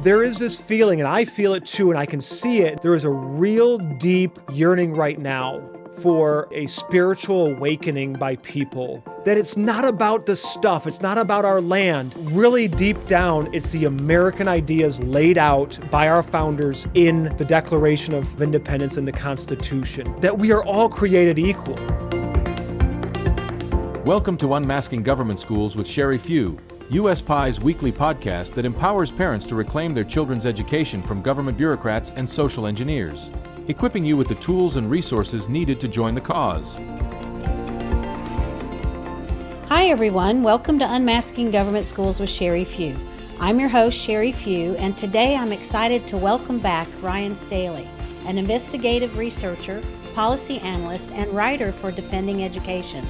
There is this feeling, and I feel it too, and I can see it. There is a real deep yearning right now for a spiritual awakening by people. That it's not about the stuff, it's not about our land. Really deep down, it's the American ideas laid out by our founders in the Declaration of Independence and the Constitution. That we are all created equal. Welcome to Unmasking Government Schools with Sherry Few, USPI's weekly podcast that empowers parents to reclaim their children's education from government bureaucrats and social engineers, equipping you with the tools and resources needed to join the cause. Hi everyone, welcome to Unmasking Government Schools with Sherry Few. I'm your host, Sherry Few, and today I'm excited to welcome back Rhyen Staley, an investigative researcher, policy analyst, and writer for Defending Education.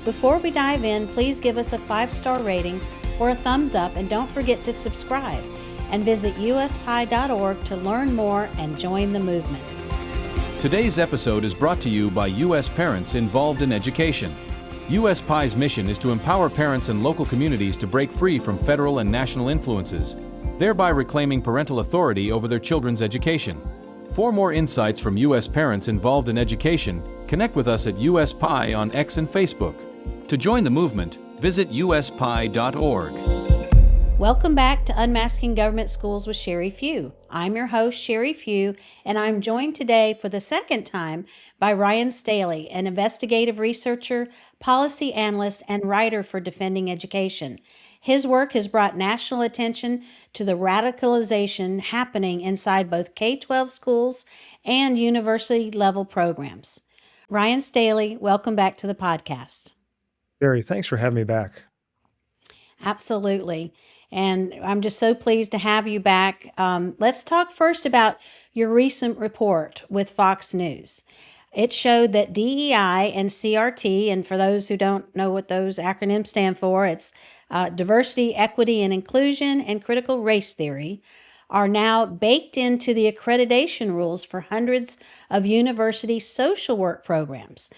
Before we dive in, please give us a 5-star rating or a thumbs up, and don't forget to subscribe and visit uspi.org to learn more and join the movement. Today's episode is brought to you by U.S. parents involved in education. USPI's mission is to empower parents and local communities to break free from federal and national influences, thereby reclaiming parental authority over their children's education. For more insights from U.S. parents involved in education, connect with us at USPI on X and Facebook. To join the movement, visit uspi.org. Welcome back to Unmasking Government Schools with Sherry Few. I'm your host, Sherry Few, and I'm joined today for the second time by Rhyen Staley, an investigative researcher, policy analyst, and writer for Defending Education. His work has brought national attention to the radicalization happening inside both K-12 schools and university-level programs. Rhyen Staley, welcome back to the podcast. Barry, thanks for having me back. Absolutely. And I'm just so pleased to have you back. Let's talk first about your recent report with Fox News. It showed that DEI and CRT, and for those who don't know what those acronyms stand for, it's diversity, equity, and inclusion, and critical race theory, are now baked into the accreditation rules for hundreds of university social work programs.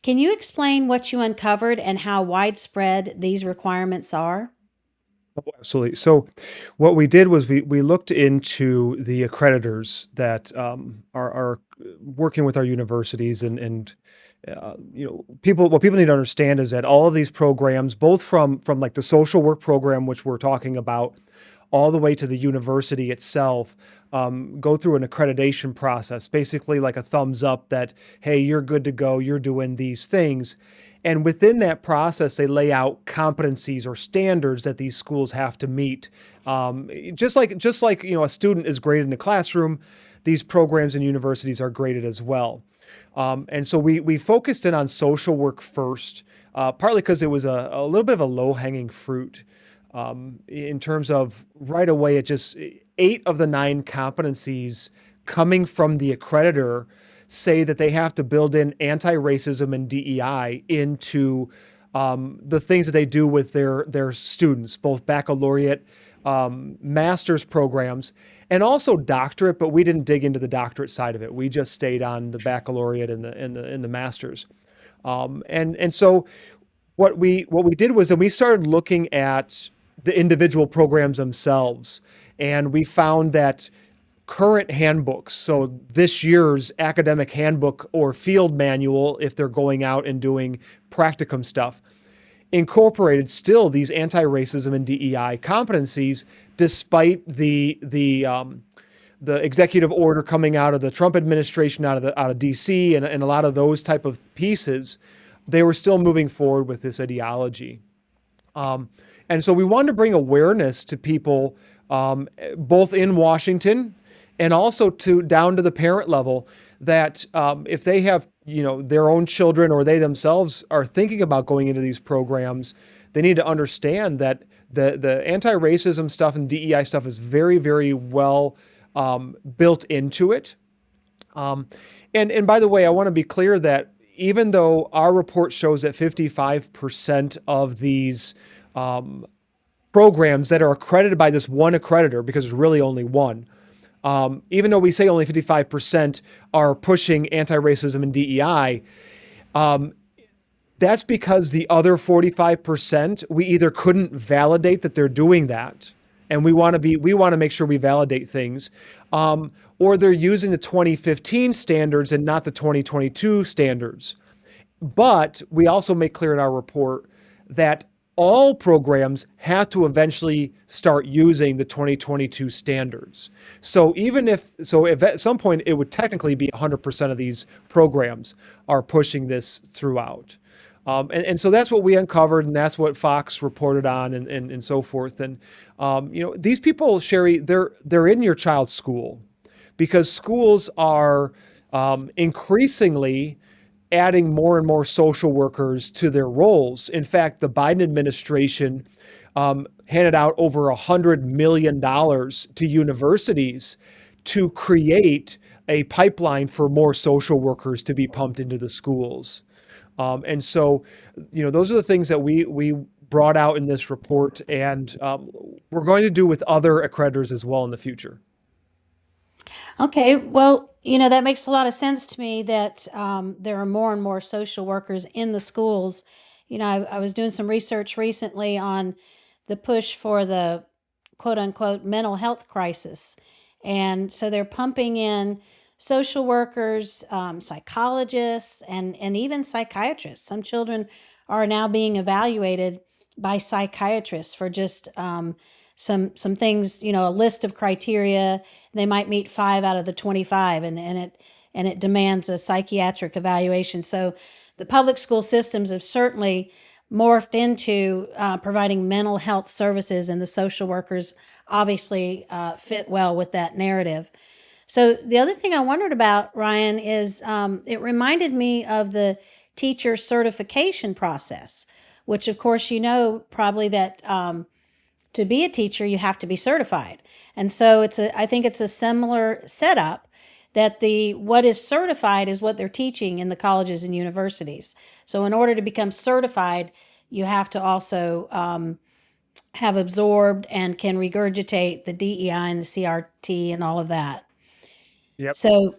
Can you explain what you uncovered and how widespread these requirements are? Oh, absolutely. So what we did was we looked into the accreditors that are working with our universities and people. What people need to understand is that all of these programs, both from like the social work program, which we're talking about, all the way to the university itself, go through an accreditation process, basically like a thumbs up that, hey, you're good to go, you're doing these things. And within that process, they lay out competencies or standards that these schools have to meet. Just like a student is graded in a classroom, these programs and universities are graded as well. And so we focused in on social work first, partly because it was a little bit of a low-hanging fruit. In terms of right away, it just 8 of the 9 competencies coming from the accreditor say that they have to build in anti-racism and DEI into the things that they do with their students, both baccalaureate, master's programs, and also doctorate. But we didn't dig into the doctorate side of it. We just stayed on the baccalaureate and the master's. And so what we did was that we started looking at the individual programs themselves, and we found that current handbooks, so this year's academic handbook or field manual, if they're going out and doing practicum stuff, incorporated still these anti-racism and DEI competencies, despite the executive order coming out of the Trump administration, out of DC, and a lot of those type of pieces. They were still moving forward with this ideology. And so we wanted to bring awareness to people, both in Washington and also down to the parent level, that if they have their own children or they themselves are thinking about going into these programs, they need to understand that the anti-racism stuff and DEI stuff is very, very well built into it. And by the way, I want to be clear that even though our report shows that 55% of these programs that are accredited by this one accreditor, because there's really only one, even though we say only 55% are pushing anti-racism and DEI, that's because the other 45%, we either couldn't validate that they're doing that, and we want to make sure we validate things, or they're using the 2015 standards and not the 2022 standards. But we also make clear in our report that all programs have to eventually start using the 2022 standards. So if at some point it would technically be 100% of these programs are pushing this throughout. And so that's what we uncovered, and that's what Fox reported on, and so forth. And these people, Sherry, they're in your child's school because schools are increasingly adding more and more social workers to their roles. In fact, the Biden administration handed out over $100 million to universities to create a pipeline for more social workers to be pumped into the schools. And so, those are the things that we brought out in this report, and we're going to do with other accreditors as well in the future. Okay, well, that makes a lot of sense to me that there are more and more social workers in the schools. I was doing some research recently on the push for the quote unquote mental health crisis. And so they're pumping in social workers, psychologists, and even psychiatrists. Some children are now being evaluated by psychiatrists for just some things, a list of criteria. They might meet 5 out of the 25, and it demands a psychiatric evaluation. So the public school systems have certainly morphed into providing mental health services, and the social workers obviously fit well with that narrative. So the other thing I wondered about, Rhyen, is it reminded me of the teacher certification process, which of course probably that to be a teacher you have to be certified. And so I think it's a similar setup, that the what is certified is what they're teaching in the colleges and universities. So in order to become certified, you have to also have absorbed and can regurgitate the DEI and the CRT and all of that. Yep. So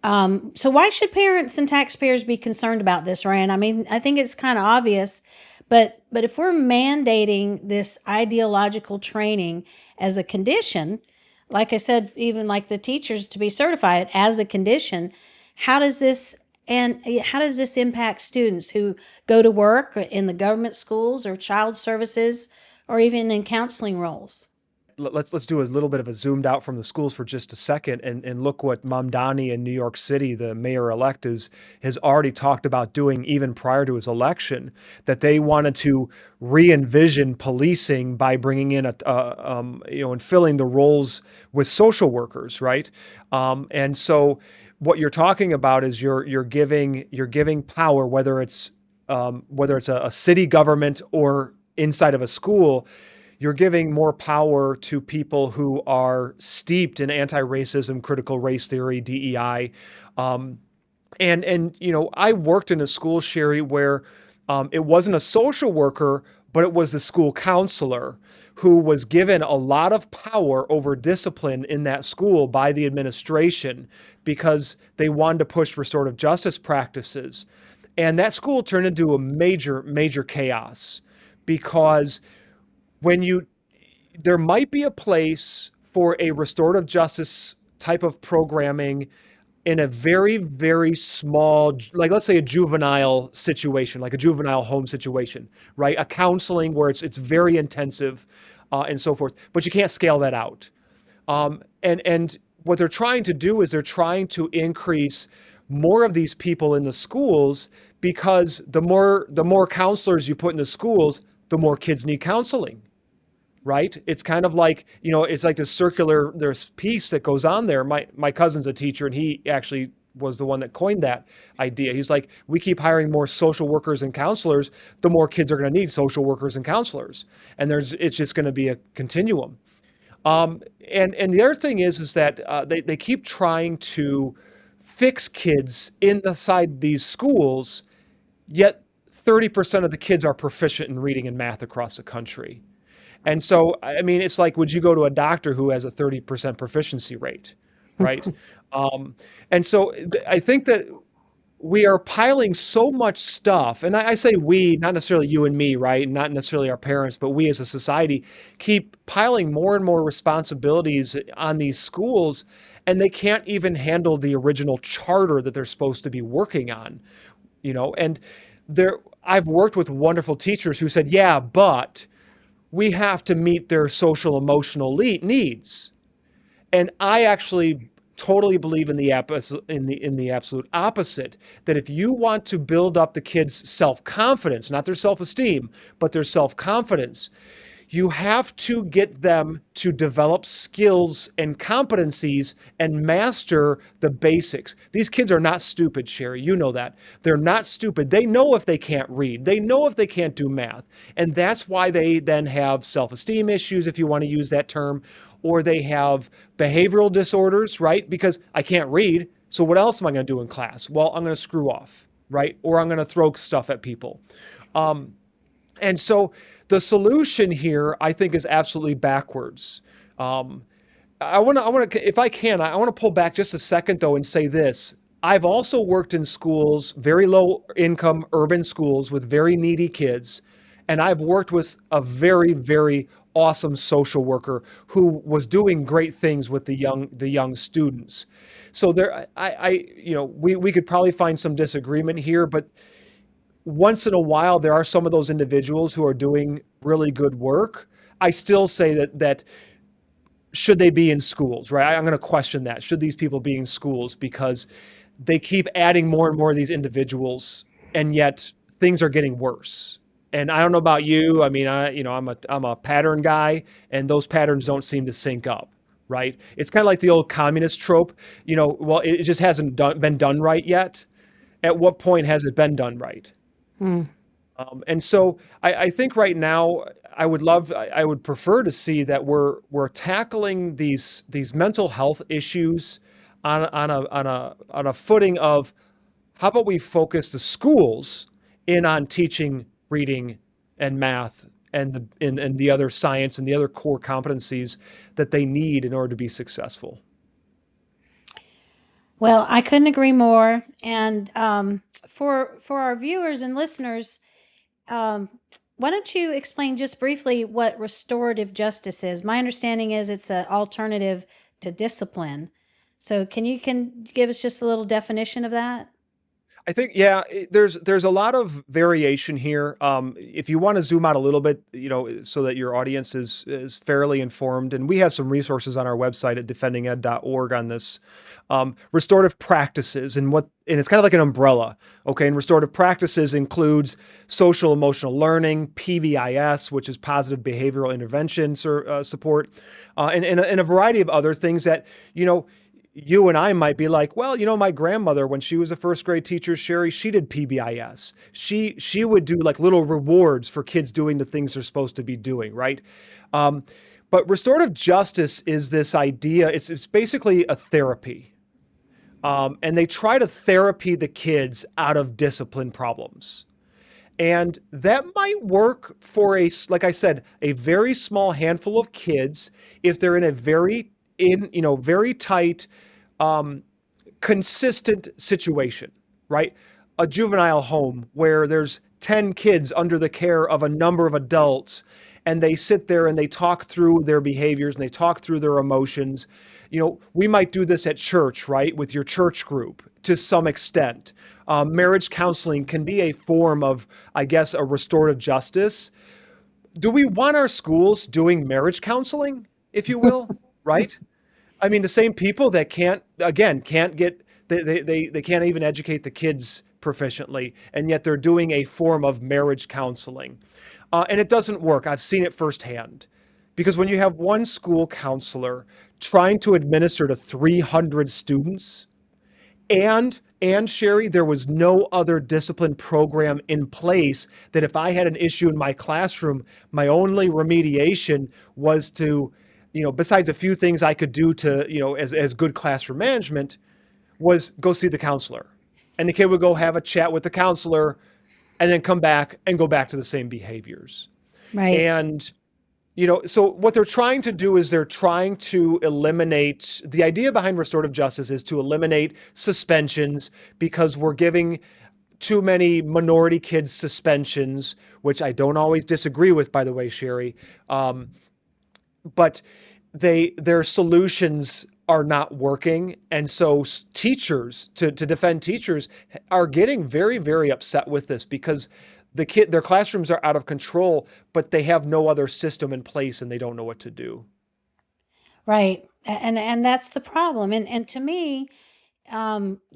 so why should parents and taxpayers be concerned about this, Ryan? I mean, I think it's kind of obvious, but if we're mandating this ideological training as a condition, like I said, even like the teachers to be certified as a condition, how does this how does this impact students who go to work in the government schools or child services or even in counseling roles? Let's do a little bit of a zoomed out from the schools for just a second, and look what Mamdani in New York City, the mayor-elect, has already talked about doing even prior to his election, that they wanted to re-envision policing by bringing in and filling the roles with social workers, right? And so what you're talking about is you're giving power, whether it's a city government or inside of a school. You're giving more power to people who are steeped in anti-racism, critical race theory, DEI. I worked in a school, Sherry, where it wasn't a social worker, but it was the school counselor who was given a lot of power over discipline in that school by the administration because they wanted to push restorative justice practices. And that school turned into a major, major chaos because there might be a place for a restorative justice type of programming in a very, very small, like let's say a juvenile situation, like a juvenile home situation, right? A counseling where it's very intensive and so forth, but you can't scale that out. And what they're trying to do is they're trying to increase more of these people in the schools, because the more counselors you put in the schools, the more kids need counseling. Right? It's kind of like, it's like there's piece that goes on there. My cousin's a teacher, and he actually was the one that coined that idea. He's like, we keep hiring more social workers and counselors, the more kids are going to need social workers and counselors. And it's just going to be a continuum. And the other thing is that they keep trying to fix kids inside these schools, yet 30% of the kids are proficient in reading and math across the country. And so, I mean, it's like, would you go to a doctor who has a 30% proficiency rate, right? And so I think that we are piling so much stuff, and I say we, not necessarily you and me, right? Not necessarily our parents, but we as a society keep piling more and more responsibilities on these schools, and they can't even handle the original charter that they're supposed to be working on, and there I've worked with wonderful teachers who said, yeah, but we have to meet their social emotional needs. And I actually totally believe in the absolute opposite, that if you want to build up the kids' self-confidence, not their self-esteem, but their self-confidence, you have to get them to develop skills and competencies and master the basics. These kids are not stupid, Sherry. You know that. They're not stupid. They know if they can't read, they know if they can't do math. And that's why they then have self esteem issues, if you want to use that term, or they have behavioral disorders, right? Because I can't read. So what else am I going to do in class? Well, I'm going to screw off, right? Or I'm going to throw stuff at people. And so the solution here, I think, is absolutely backwards. Um, if I can, I want to pull back just a second though and say this. I've also worked in schools, very low income urban schools with very needy kids. And I've worked with a very, very awesome social worker who was doing great things with the young students. So there, we could probably find some disagreement here, but once in a while there are some of those individuals who are doing really good work. I still say that should they be in schools, right? I'm going to question that. Should these people be in schools? Because they keep adding more and more of these individuals, and yet things are getting worse. And I don't know about you. I mean, I'm a pattern guy, and those patterns don't seem to sync up, right? It's kind of like the old communist trope. Well, it just hasn't been done right yet. At what point has it been done right? And so I think right now I would prefer to see that we're tackling these mental health issues on a footing of, how about we focus the schools in on teaching reading and math and the other science and the other core competencies that they need in order to be successful. Well, I couldn't agree more. And for our viewers and listeners, um, why don't you explain just briefly what restorative justice is? My understanding is it's an alternative to discipline. So can give us just a little definition of that? I think, yeah, there's a lot of variation here. If you want to zoom out a little bit, so that your audience is fairly informed, and we have some resources on our website at defendinged.org on this. Restorative practices, and it's kind of like an umbrella. Okay, and restorative practices includes social emotional learning, PBIS, which is positive behavioral intervention support, and a variety of other things that you and I might be like, well, my grandmother, when she was a first grade teacher, Sherry, she did PBIS. She would do like little rewards for kids doing the things they're supposed to be doing, right? But restorative justice is this idea. It's basically a therapy, and they try to therapy the kids out of discipline problems. And that might work for like I said, a very small handful of kids if they're in a very tight, um, consistent situation, right? A juvenile home where there's 10 kids under the care of a number of adults, and they sit there and they talk through their behaviors and they talk through their emotions. We might do this at church, right? With your church group to some extent. Marriage counseling can be a form of, I guess, a restorative justice. Do we want our schools doing marriage counseling, if you will, right? I mean, the same people that can't get, they can't even educate the kids proficiently, and yet they're doing a form of marriage counseling. And it doesn't work. I've seen it firsthand. Because when you have one school counselor trying to administer to 300 students, and Sherry, there was no other discipline program in place, that if I had an issue in my classroom, my only remediation was to, besides a few things I could do to, as good classroom management, was go see the counselor. And the kid would go have a chat with the counselor and then come back and go back to the same behaviors. Right. And So what they're trying to do is they're trying to eliminate the idea behind restorative justice is to eliminate suspensions because we're giving too many minority kids suspensions, which I don't always disagree with, by the way, Sherry. Um, but their solutions are not working, and so teachers to defend teachers are getting very, very upset with this because their classrooms are out of control, but they have no other system in place and they don't know what to do. Right. And that's the problem. And to me,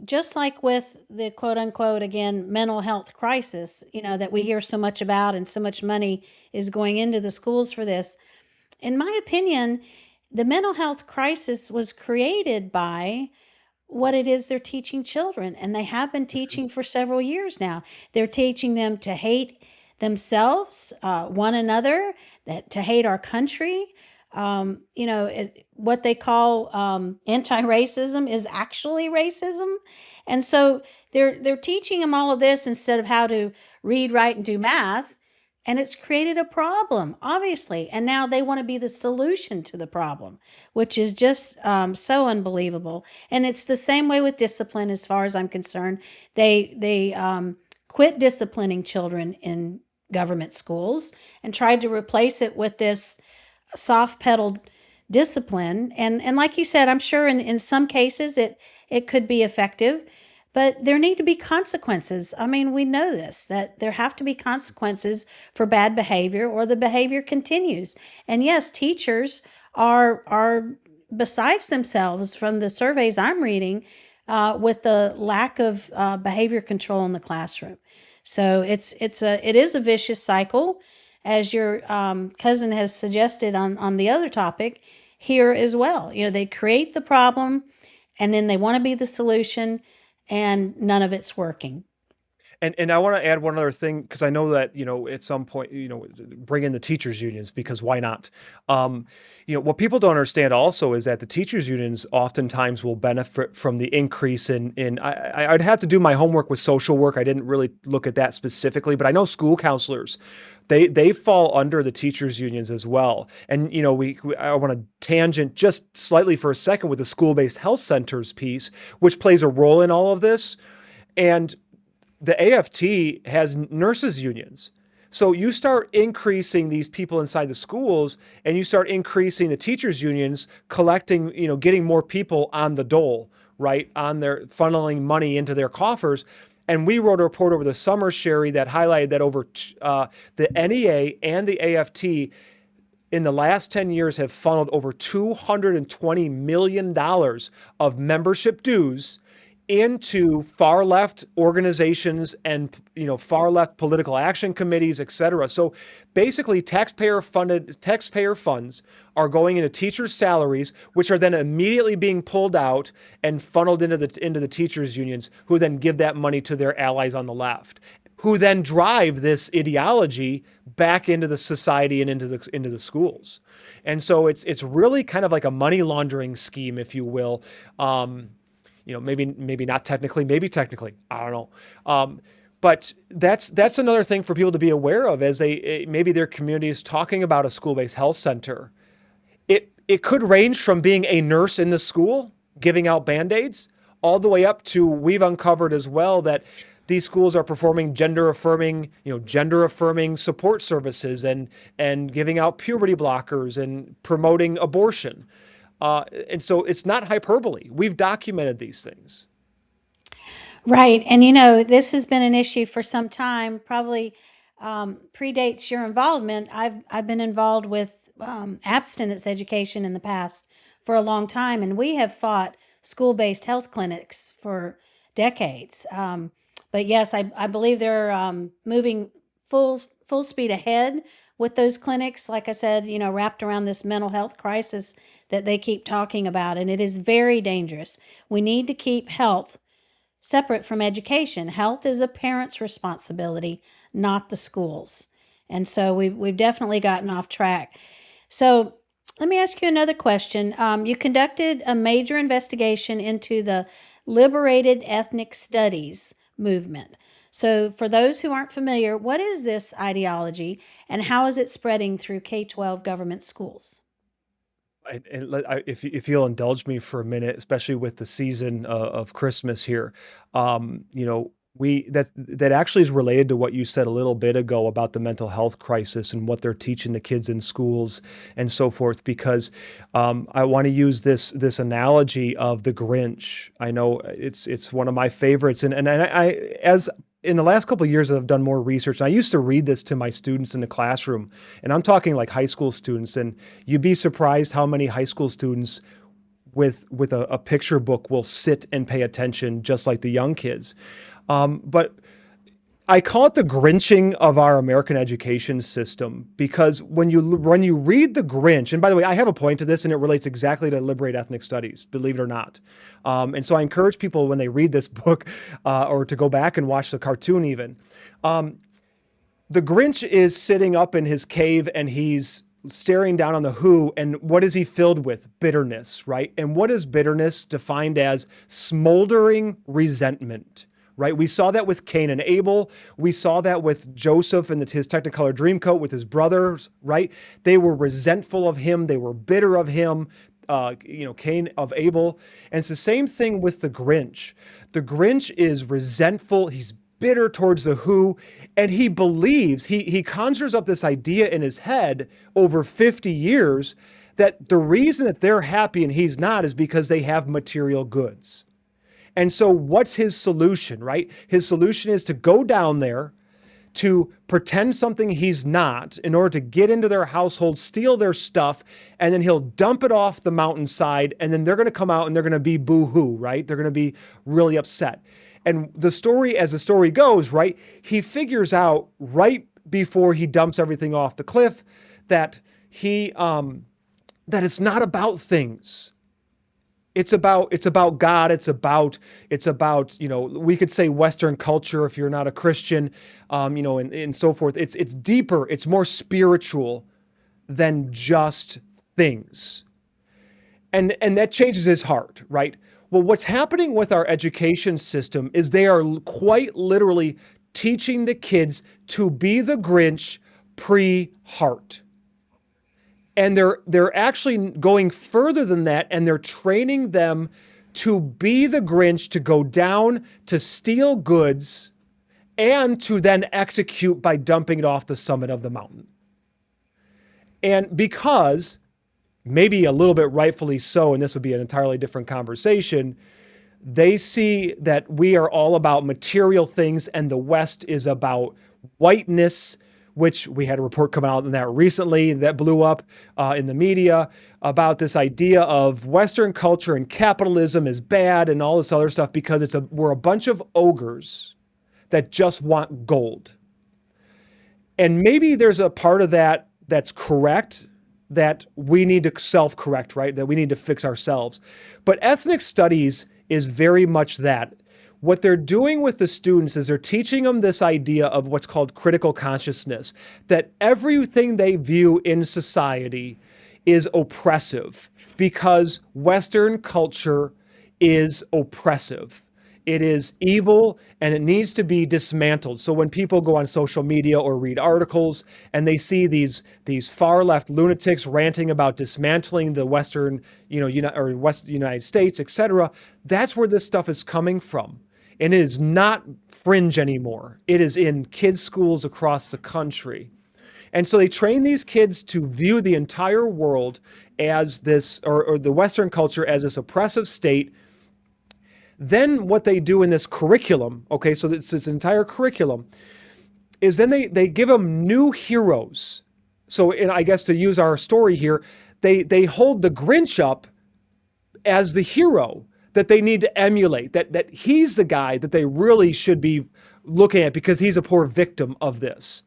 just like with the quote unquote, again, mental health crisis, that we hear so much about and so much money is going into the schools for this. In my opinion, the mental health crisis was created by what it is they're teaching children. And they have been teaching for several years now. They're teaching them to hate themselves, one another, to hate our country. What they call anti-racism is actually racism. And so they're teaching them all of this instead of how to read, write, and do math. And it's created a problem, obviously. And now they want to be the solution to the problem, which is just so unbelievable. And it's the same way with discipline, as far as I'm concerned. They quit disciplining children in government schools and tried to replace it with this soft pedaled discipline. And like you said, I'm sure in some cases it could be effective. But there need to be consequences. I mean, we know this, that there have to be consequences for bad behavior or the behavior continues. And yes, teachers are besides themselves from the surveys I'm reading with the lack of behavior control in the classroom. So it is a vicious cycle, as your cousin has suggested on the other topic here as well. They create the problem and then they want to be the solution, and none of it's working. And I want to add one other thing because I know that at some point bring in the teachers unions because why not? What people don't understand also is that the teachers unions oftentimes will benefit from the increase in I'd have to do my homework with social work. I didn't really look at that specifically, but I know school counselors. They fall under the teachers unions as well. And I want to tangent just slightly for a second with the school-based health centers piece, which plays a role in all of this. And the AFT has nurses unions. So you start increasing these people inside the schools and you start increasing the teachers unions collecting, getting more people on the dole, right? On their funneling money into their coffers. And we wrote a report over the summer, Sherry, that highlighted that over the NEA and the AFT in the last 10 years have funneled over $220 million of membership dues into far left organizations and far left political action committees, et cetera. So basically taxpayer funds are going into teachers' salaries, which are then immediately being pulled out and funneled into the teachers' unions, who then give that money to their allies on the left, who then drive this ideology back into the society and into the schools. And so it's really kind of like a money laundering scheme, if you will. Maybe not technically, maybe technically, I don't know. But that's another thing for people to be aware of as maybe their community is talking about a school-based health center. It could range from being a nurse in the school giving out Band-Aids all the way up to, we've uncovered as well that these schools are performing gender affirming support services and giving out puberty blockers and promoting abortion. And so it's not hyperbole. We've documented these things. Right. And this has been an issue for some time, probably predates your involvement. I've been involved with abstinence education in the past for a long time, and we have fought school-based health clinics for decades. But yes, I believe they're moving full speed ahead with those clinics, like I said, wrapped around this mental health crisis that they keep talking about. And it is very dangerous. We need to keep health separate from education. Health is a parent's responsibility, not the schools. And so we've definitely gotten off track. So let me ask you another question. You conducted a major investigation into the liberated ethnic studies movement. So, for those who aren't familiar, what is this ideology and how is it spreading through K 12 government schools? If you'll indulge me for a minute, especially with the season of Christmas here, we that actually is related to what you said a little bit ago about the mental health crisis and what they're teaching the kids in schools and so forth. Because I want to use this analogy of the Grinch. I know it's one of my favorites, and as in the last couple of years, I've done more research. And I used to read this to my students in the classroom, and I'm talking like high school students. And you'd be surprised how many high school students with a picture book will sit and pay attention, just like the young kids. But I call it the Grinching of our American education system because when you read the Grinch, and by the way, I have a point to this, and it relates exactly to liberate ethnic studies, believe it or not. And so I encourage people when they read this book, or to go back and watch the cartoon even. The Grinch is sitting up in his cave and he's staring down on the Who, and what is he filled with? Bitterness, right? And what is bitterness? Defined as smoldering resentment. Right? We saw that with Cain and Abel. We saw that with Joseph and his Technicolor Dreamcoat with his brothers, right? They were resentful of him. They were bitter of him, Cain of Abel. And it's the same thing with the Grinch. The Grinch is resentful. He's bitter towards the Who, and he believes, he conjures up this idea in his head over 50 years that the reason that they're happy and he's not is because they have material goods. And so what's his solution, right? His solution is to go down there, to pretend something he's not in order to get into their household, steal their stuff, and then he'll dump it off the mountainside, and then they're going to come out and they're going to be boo-hoo, right? They're going to be really upset. And the story, as the story goes, right, he figures out right before he dumps everything off the cliff that that it's not about things. It's about God. It's about, we could say Western culture if you're not a Christian, and so forth. It's deeper. It's more spiritual than just things. And that changes his heart, right? Well, what's happening with our education system is they are quite literally teaching the kids to be the Grinch pre-heart. And they're actually going further than that, and they're training them to be the Grinch, to go down, to steal goods, and to then execute by dumping it off the summit of the mountain. And because, maybe a little bit rightfully so, and this would be an entirely different conversation, they see that we are all about material things and the West is about whiteness, which we had a report come out on that recently that blew up in the media about this idea of Western culture and capitalism is bad and all this other stuff because we're a bunch of ogres that just want gold. And maybe there's a part of that that's correct, that we need to self-correct, right? That we need to fix ourselves. But ethnic studies is very much that. What they're doing with the students is they're teaching them this idea of what's called critical consciousness, that everything they view in society is oppressive because Western culture is oppressive. It is evil and it needs to be dismantled. So when people go on social media or read articles and they see these far left lunatics ranting about dismantling the Western, West United States, etc., that's where this stuff is coming from. And it is not fringe anymore. It is in kids' schools across the country. And so they train these kids to view the entire world as this, or the Western culture as this oppressive state. Then what they do in this curriculum, okay, so it's this entire curriculum, is then they give them new heroes. So, and I guess to use our story here, they hold the Grinch up as the hero that they need to emulate, that he's the guy that they really should be looking at because he's a poor victim of this.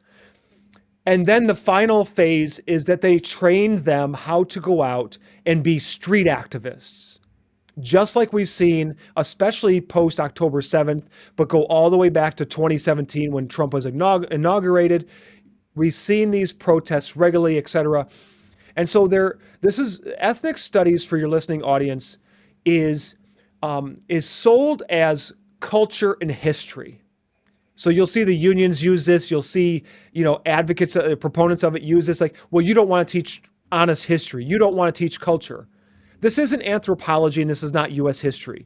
And then the final phase is that they trained them how to go out and be street activists. Just like we've seen, especially post October 7th, but go all the way back to 2017 when Trump was inaugurated. We've seen these protests regularly, etc. And so this is ethnic studies for your listening audience is sold as culture and history. So you'll see the unions use this. You'll see, advocates, proponents of it use this. Like, well, you don't want to teach honest history. You don't want to teach culture. This isn't anthropology and this is not U.S. history.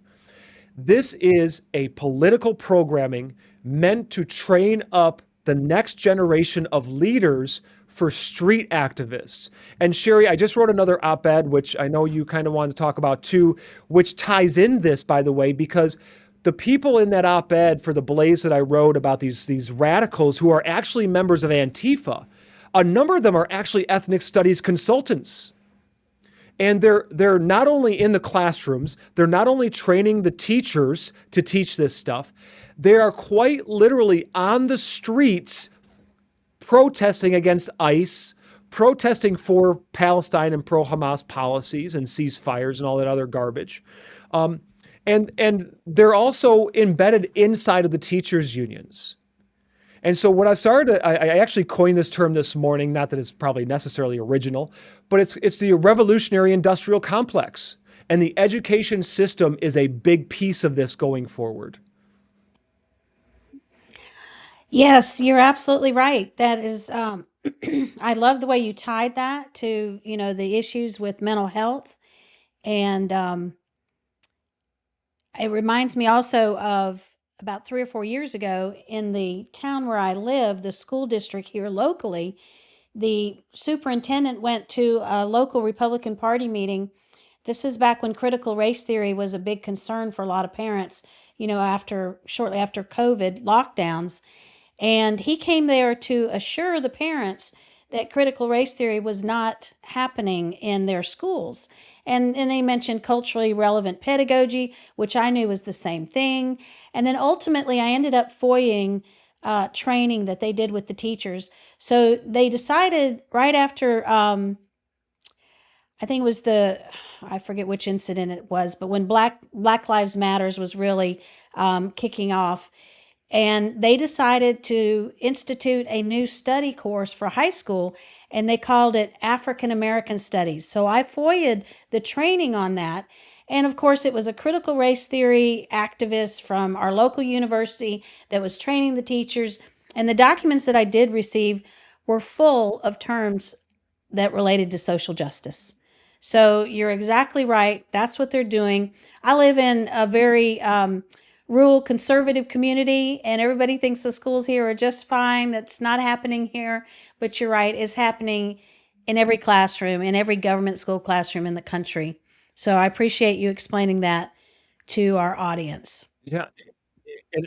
This is a political programming meant to train up the next generation of leaders for street activists. And Sherry, I just wrote another op-ed, which I know you kind of wanted to talk about too, which ties in this, by the way, because the people in that op-ed for the Blaze that I wrote about these radicals who are actually members of Antifa, a number of them are actually ethnic studies consultants. And they're not only in the classrooms, they're not only training the teachers to teach this stuff, they are quite literally on the streets protesting against ICE, protesting for Palestine and pro-Hamas policies and ceasefires and all that other garbage. And they're also embedded inside of the teachers' unions. And so what I actually coined this term this morning, not that it's probably necessarily original, but it's the revolutionary industrial complex. And the education system is a big piece of this going forward. Yes, you're absolutely right. That is, I love the way you tied that to, the issues with mental health. And it reminds me also of about 3 or 4 years ago in the town where I live, the school district here locally, the superintendent went to a local Republican Party meeting. This is back when critical race theory was a big concern for a lot of parents, shortly after COVID lockdowns. And he came there to assure the parents that critical race theory was not happening in their schools. And they mentioned culturally relevant pedagogy, which I knew was the same thing. And then ultimately, I ended up FOIAing training that they did with the teachers. So they decided right after, I think it was I forget which incident it was, but when Black Lives Matters was really kicking off, and they decided to institute a new study course for high school, and they called it African American Studies. So I FOIA'd the training on that. And of course, it was a critical race theory activist from our local university that was training the teachers. And the documents that I did receive were full of terms that related to social justice. So you're exactly right. That's what they're doing. I live in a very rural conservative community, and everybody thinks the schools here are just fine. That's not happening here. But you're right, it's happening in every classroom, in every government school classroom in the country. So I appreciate you explaining that to our audience. Yeah.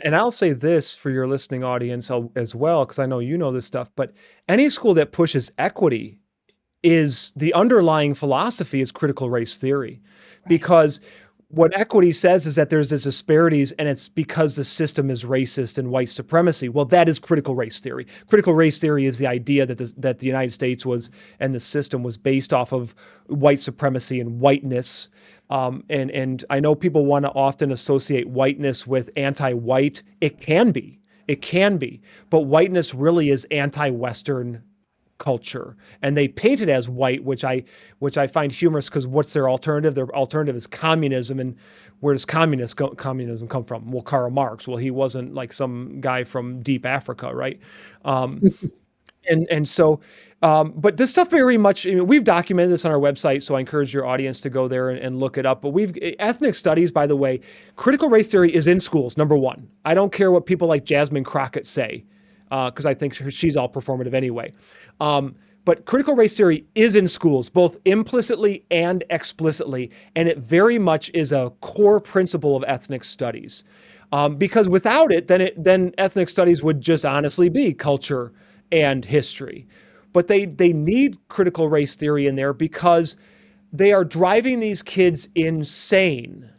And I'll say this for your listening audience as well, because I know you know this stuff, but any school that pushes equity is the underlying philosophy is critical race theory, because what equity says is that there's this disparities and it's because the system is racist and white supremacy. Well, that is critical race theory. Critical race theory is the idea that the United States was and the system was based off of white supremacy and whiteness. And I know people want to often associate whiteness with anti-white. It can be, but whiteness really is anti-Western culture, and they paint it as white, which I find humorous, because what's their alternative? Their alternative is communism. And where does communism come from? Well, Karl Marx. Well, he wasn't like some guy from deep Africa, right? And so, but this stuff very much, we've documented this on our website, so I encourage your audience to go there and look it up. But ethnic studies, by the way, critical race theory is in schools, number one. I don't care what people like Jasmine Crockett say, because I think she's all performative anyway. But critical race theory is in schools, both implicitly and explicitly, and it very much is a core principle of ethnic studies. Because without it, then ethnic studies would just honestly be culture and history. But they need critical race theory in there because they are driving these kids insane.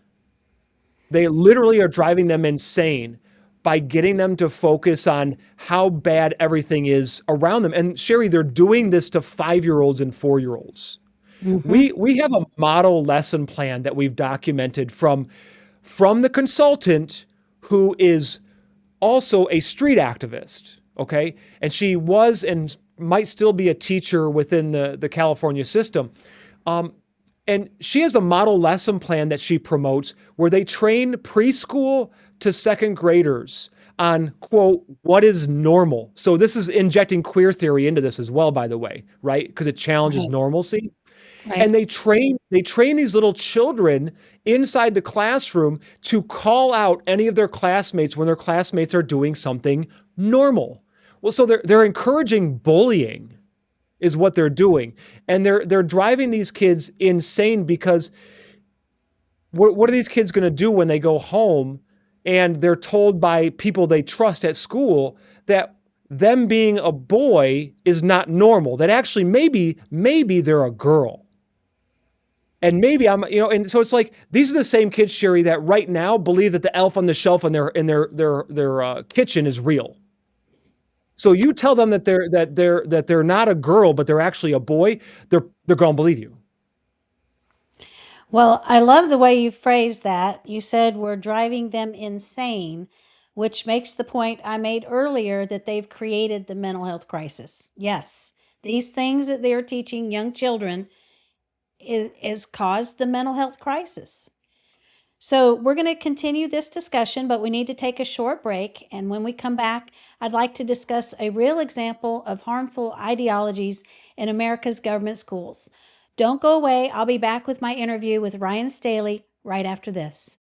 They literally are driving them insane by getting them to focus on how bad everything is around them. And Sherry, they're doing this to 5-year-olds and 4-year-olds. Mm-hmm. We have a model lesson plan that we've documented from the consultant, who is also a street activist, okay? And she was and might still be a teacher within the California system. And she has a model lesson plan that she promotes where they train preschool to second graders on, quote, what is normal. So this is injecting queer theory into this as well, by the way, right? Because it challenges Right. normalcy. And Right. they train these little children inside the classroom to call out any of their classmates when their classmates are doing something normal. Well, so they're encouraging bullying is what they're doing. And they're driving these kids insane because what are these kids going to do when they go home and they're told by people they trust at school that them being a boy is not normal, that actually maybe they're a girl. And maybe and so it's like these are the same kids, Sherry, that right now believe that the elf on the shelf in their kitchen is real. So you tell them that they're not a girl, but they're actually a boy, they're going to believe you. Well, I love the way you phrased that. You said we're driving them insane, which makes the point I made earlier that they've created the mental health crisis. Yes, these things that they're teaching young children is caused the mental health crisis. So we're going to continue this discussion, but we need to take a short break. And when we come back, I'd like to discuss a real example of harmful ideologies in America's government schools. Don't go away. I'll be back with my interview with Rhyen Staley right after this.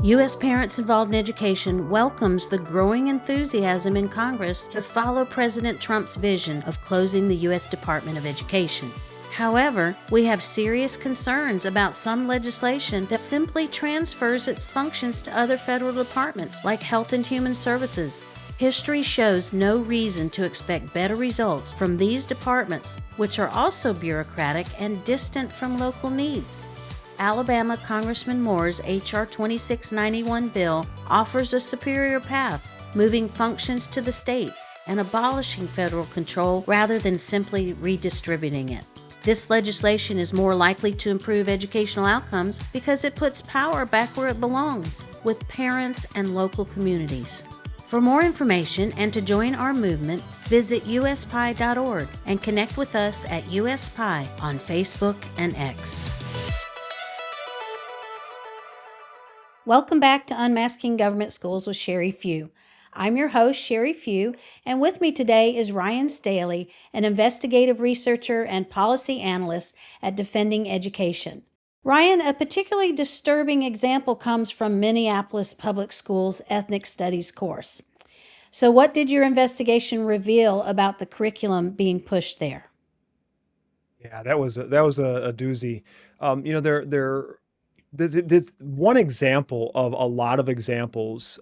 U.S. Parents Involved in Education welcomes the growing enthusiasm in Congress to follow President Trump's vision of closing the U.S. Department of Education. However, we have serious concerns about some legislation that simply transfers its functions to other federal departments like Health and Human Services. History shows no reason to expect better results from these departments, which are also bureaucratic and distant from local needs. Alabama Congressman Moore's H.R. 2691 bill offers a superior path, moving functions to the states and abolishing federal control rather than simply redistributing it. This legislation is more likely to improve educational outcomes because it puts power back where it belongs, with parents and local communities. For more information and to join our movement, visit uspie.org and connect with us at USPie on Facebook and X. Welcome back to Unmasking Government Schools with Sherry Few. I'm your host, Sherry Few, and with me today is Rhyen Staley, an investigative researcher and policy analyst at Defending Education. Rhyen, a particularly disturbing example comes from Minneapolis Public Schools Ethnic Studies course. So what did your investigation reveal about the curriculum being pushed there? Yeah, that was a doozy. There's one example of a lot of examples,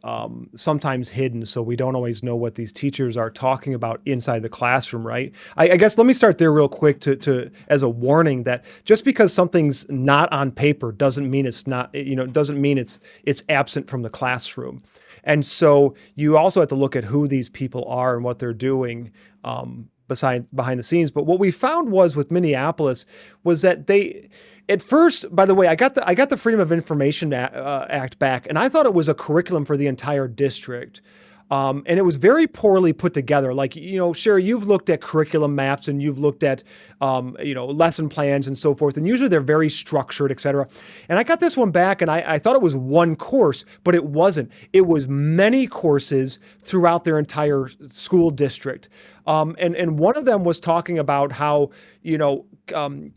sometimes hidden, so we don't always know what these teachers are talking about inside the classroom, right? I guess let me start there real quick to as a warning that just because something's not on paper doesn't mean it's not, doesn't mean it's absent from the classroom. And so you also have to look at who these people are and what they're doing. Behind the scenes. But what we found was with Minneapolis was that they, at first, by the way, I got the Freedom of Information Act back, and I thought it was a curriculum for the entire district. And it was very poorly put together. Like, Sherry, you've looked at curriculum maps and you've looked at, lesson plans and so forth. And usually they're very structured, et cetera. And I got this one back and I thought it was one course, but it wasn't. It was many courses throughout their entire school district. And one of them was talking about how,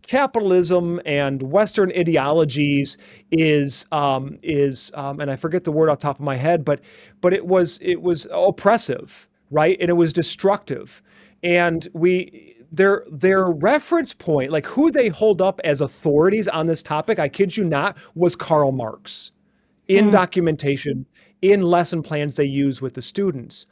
capitalism and Western ideologies is, and I forget the word off the top of my head, but it was oppressive, right? And it was destructive. And their reference point, like who they hold up as authorities on this topic, I kid you not, was Karl Marx in documentation, in lesson plans they use with the students.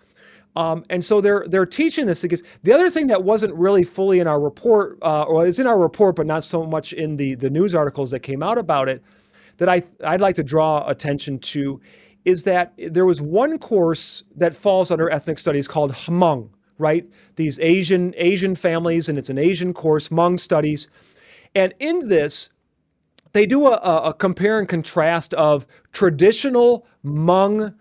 And so they're teaching this because the other thing that wasn't really fully in our report, or is in our report, but not so much in the news articles that came out about it, that I'd like to draw attention to, is that there was one course that falls under ethnic studies called Hmong, right? These Asian families, and it's an Asian course, Hmong studies. And in this, they do a compare and contrast of traditional Hmong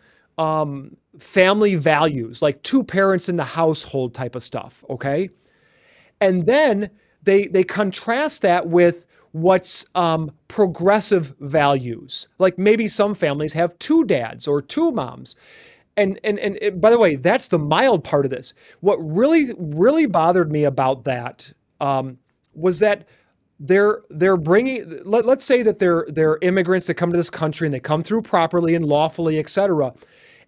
family values, like two parents in the household type of stuff, okay? And then they contrast that with what's progressive values. Like maybe some families have two dads or two moms. By the way, that's the mild part of this. What really bothered me about that was that they're bringing. Let's say that they're immigrants that come to this country and they come through properly and lawfully, etc.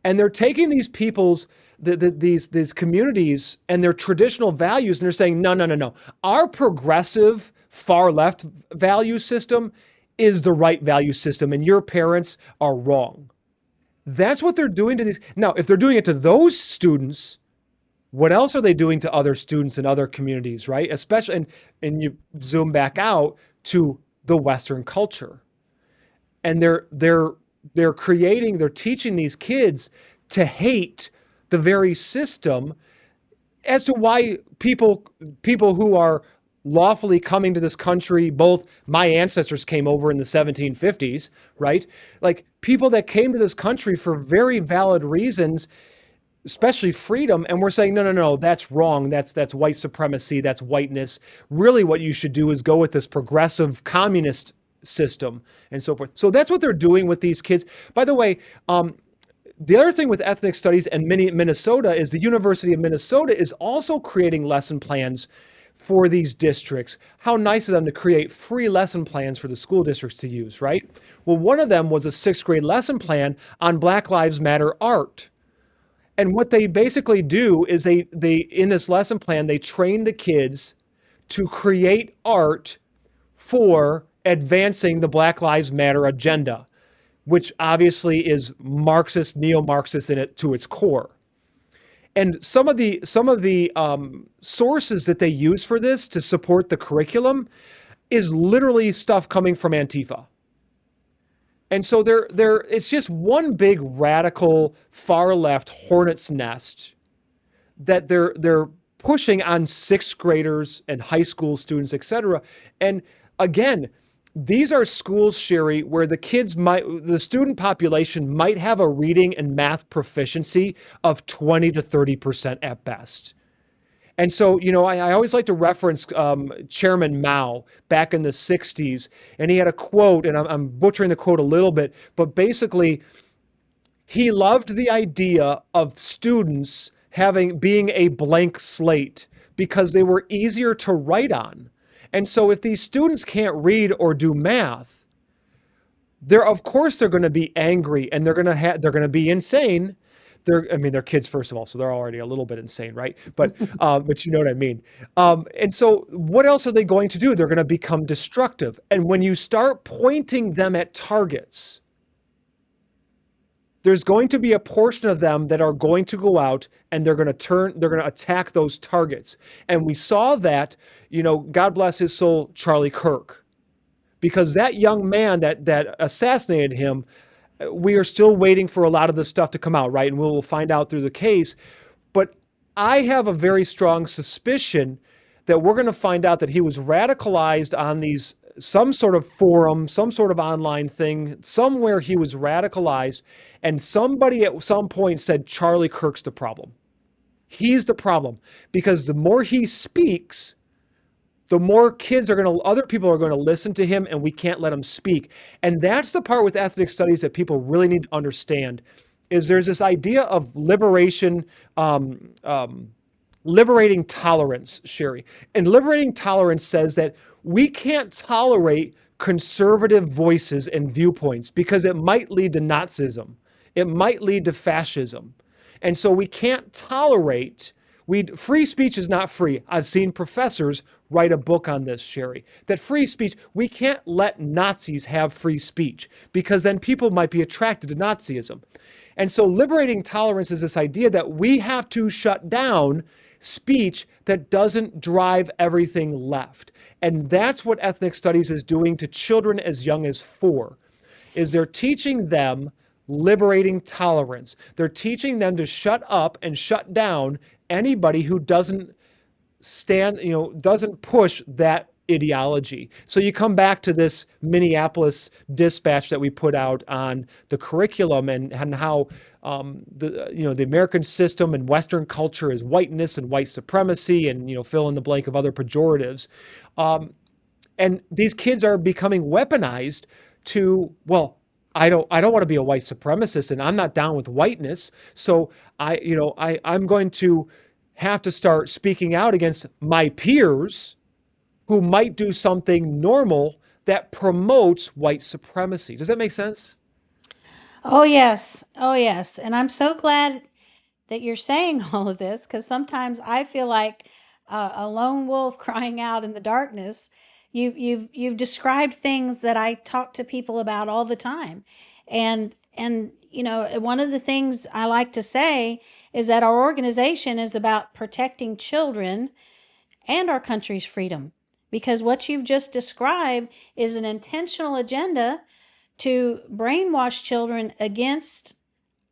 And they're taking these people's these communities and their traditional values, and they're saying, no, no, no, no. Our progressive far left value system is the right value system, and your parents are wrong. That's what they're doing to these. Now, if they're doing it to those students, what else are they doing to other students in other communities, right? Especially, and you zoom back out to the Western culture, and they're teaching these kids to hate the very system as to why people who are lawfully coming to this country, both my ancestors came over in the 1750s, right? Like people that came to this country for very valid reasons, especially freedom, and we're saying, no, no, no, that's wrong. That's white supremacy, that's whiteness. Really what you should do is go with this progressive communist system and so forth. So that's what they're doing with these kids. By the way, the other thing with ethnic studies and Minnesota is the University of Minnesota is also creating lesson plans for these districts. How nice of them to create free lesson plans for the school districts to use, right? Well, one of them was a 6th grade lesson plan on Black Lives Matter art. And what they basically do is they in this lesson plan, they train the kids to create art for advancing the Black Lives Matter agenda, which obviously is Marxist, neo-Marxist in it to its core. And some of the sources that they use for this to support the curriculum is literally stuff coming from Antifa. And so it's just one big radical far left hornet's nest that they're pushing on 6th graders and high school students, etc. And again, these are schools, Sherry, where the student population might have a reading and math proficiency of 20 to 30% at best. And so, I always like to reference Chairman Mao back in the 60s, and he had a quote, and I'm butchering the quote a little bit, but basically, he loved the idea of students being a blank slate because they were easier to write on. And so if these students can't read or do math, of course they're going to be angry and they're going to be insane. They're kids, first of all, so they're already a little bit insane, right? But you know what I mean. And so what else are they going to do? They're going to become destructive. And when you start pointing them at targets, there's going to be a portion of them that are going to go out and they're going to attack those targets. And we saw that, God bless his soul, Charlie Kirk, because that young man that assassinated him, we are still waiting for a lot of the stuff to come out, right? And we'll find out through the case. But I have a very strong suspicion that we're going to find out that he was radicalized on some sort of forum, some sort of online thing, somewhere he was radicalized, and somebody at some point said Charlie Kirk's the problem. He's the problem, because the more he speaks, the more other people are going to listen to him, and we can't let him speak. And that's the part with ethnic studies that people really need to understand, is there's this idea of liberating tolerance, Sherry. And liberating tolerance says that we can't tolerate conservative voices and viewpoints because it might lead to Nazism. It might lead to fascism. And so we can't tolerate, free speech is not free. I've seen professors write a book on this, Sherry, that free speech, we can't let Nazis have free speech because then people might be attracted to Nazism. And so liberating tolerance is this idea that we have to shut down speech that doesn't drive everything left. And that's what ethnic studies is doing to children as young as 4, is they're teaching them liberating tolerance. They're teaching them to shut up and shut down anybody who doesn't push that ideology. So you come back to this Minneapolis dispatch that we put out on the curriculum and how the American system and Western culture is whiteness and white supremacy and fill in the blank of other pejoratives. And these kids are becoming weaponized to, well, I don't want to be a white supremacist and I'm not down with whiteness. So I'm going to have to start speaking out against my peers who might do something normal that promotes white supremacy. Does that make sense? Oh, yes. Oh, yes. And I'm so glad that you're saying all of this because sometimes I feel like a lone wolf crying out in the darkness. You've described things that I talk to people about all the time, and one of the things I like to say is that our organization is about protecting children and our country's freedom, because what you've just described is an intentional agenda to brainwash children against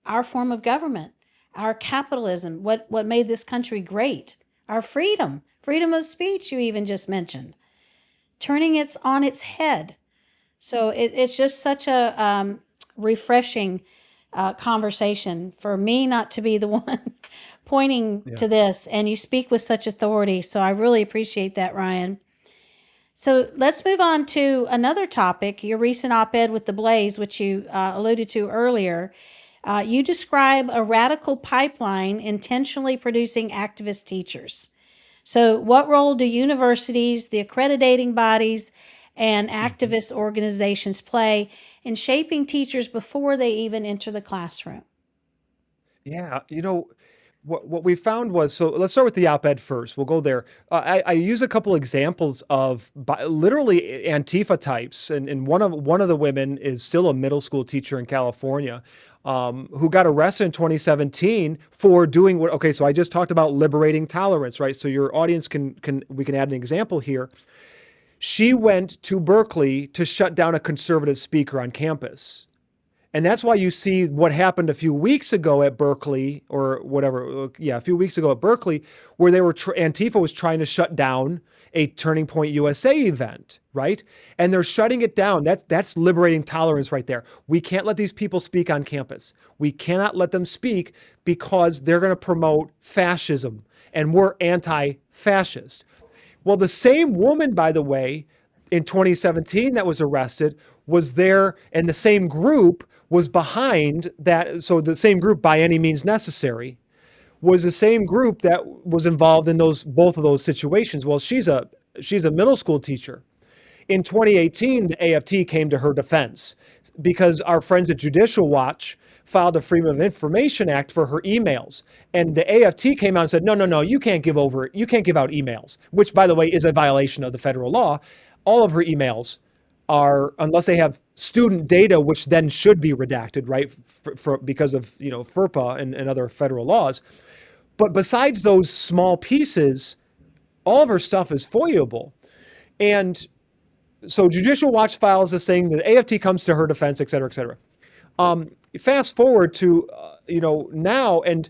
our form of government, our capitalism, what made this country great, our freedom of speech, you even just mentioned, turning it on its head. So it's just such a refreshing conversation for me not to be the one pointing Yeah. to this. And you speak with such authority. So I really appreciate that, Ryan. So let's move on to another topic, your recent op ed with The Blaze, which you alluded to earlier. You describe a radical pipeline intentionally producing activist teachers. So, what role do universities, the accrediting bodies, and Mhm. activist organizations play in shaping teachers before they even enter the classroom? Yeah, what we found was, so let's start with the op-ed first. We'll go there. I use a couple examples of literally Antifa types, and one of the women is still a middle school teacher in California, who got arrested in 2017 for doing what. Okay, so I just talked about liberating tolerance, right? So your audience can we can add an example here. She went to Berkeley to shut down a conservative speaker on campus. And that's why you see what happened a few weeks ago at Berkeley or whatever. Yeah, a few weeks ago at Berkeley, where Antifa was trying to shut down a Turning Point USA event, right? And they're shutting it down. That's liberating tolerance right there. We can't let these people speak on campus. We cannot let them speak because they're going to promote fascism, and we're anti-fascist. Well, the same woman, by the way, in 2017 that was arrested was there, and the same group was behind that. So the same group, By Any Means Necessary, was the same group that was involved in those both of those situations. Well, she's a middle school teacher. In 2018, the AFT came to her defense because our friends at Judicial Watch filed a Freedom of Information Act for her emails. And the AFT came out and said, no, no, no, you can't give out emails, which, by the way, is a violation of the federal law. All of her emails are, unless they have student data, which then should be redacted, right, because of FERPA and other federal laws. But besides those small pieces, all of her stuff is FOIAable. And so Judicial Watch files this thing, the AFT comes to her defense, et cetera, et cetera. Fast forward to now, and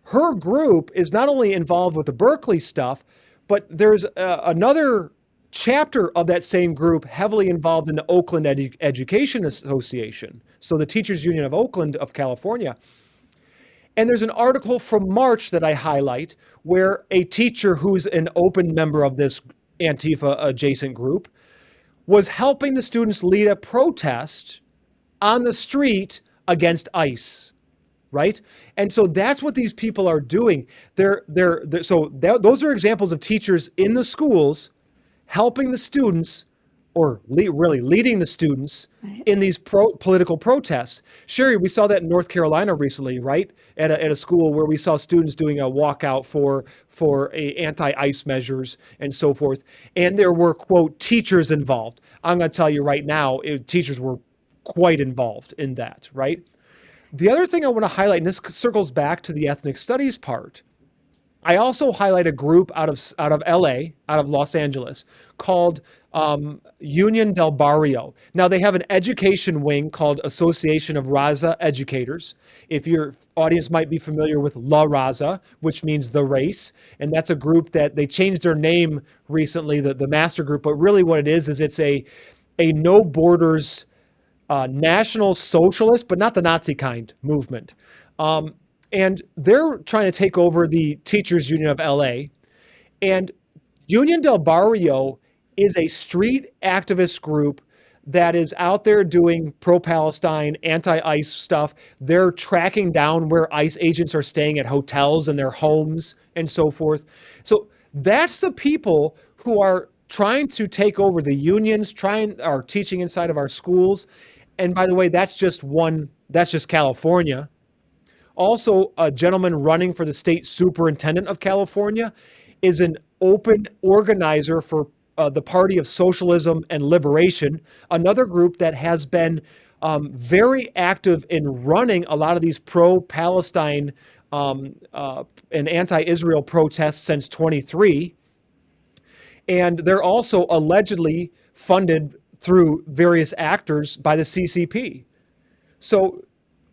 her group is not only involved with the Berkeley stuff, but there's another chapter of that same group heavily involved in the Oakland Education Association, so the Teachers Union of Oakland of California. And there's an article from March that I highlight where a teacher who's an open member of this Antifa adjacent group was helping the students lead a protest on the street against ICE, right? And so that's what these people are doing. Those are examples of teachers in the schools helping the students, or really leading the students Right. in these political protests. Sherry, we saw that in North Carolina recently, right? At a school where we saw students doing a walkout for anti-ICE measures and so forth. And there were, quote, teachers involved. I'm going to tell you right now, teachers were quite involved in that, right? The other thing I want to highlight, and this circles back to the ethnic studies part, I also highlight a group out of LA, out of Los Angeles, called Union del Barrio. Now they have an education wing called Association of Raza Educators. If your audience might be familiar with La Raza, which means the race, and that's a group that they changed their name recently, the master group. But really, what it is it's a no borders national socialist, but not the Nazi kind movement. And they're trying to take over the Teachers Union of LA. And Union del Barrio is a street activist group that is out there doing pro-Palestine, anti-ICE stuff. They're tracking down where ICE agents are staying at hotels and their homes and so forth. So that's the people who are trying to take over the unions, are teaching inside of our schools. And by the way, that's just California. Also, a gentleman running for the state superintendent of California is an open organizer for the Party of Socialism and Liberation, another group that has been very active in running a lot of these pro-Palestine and anti-Israel protests since 23. And they're also allegedly funded through various actors by the CCP. So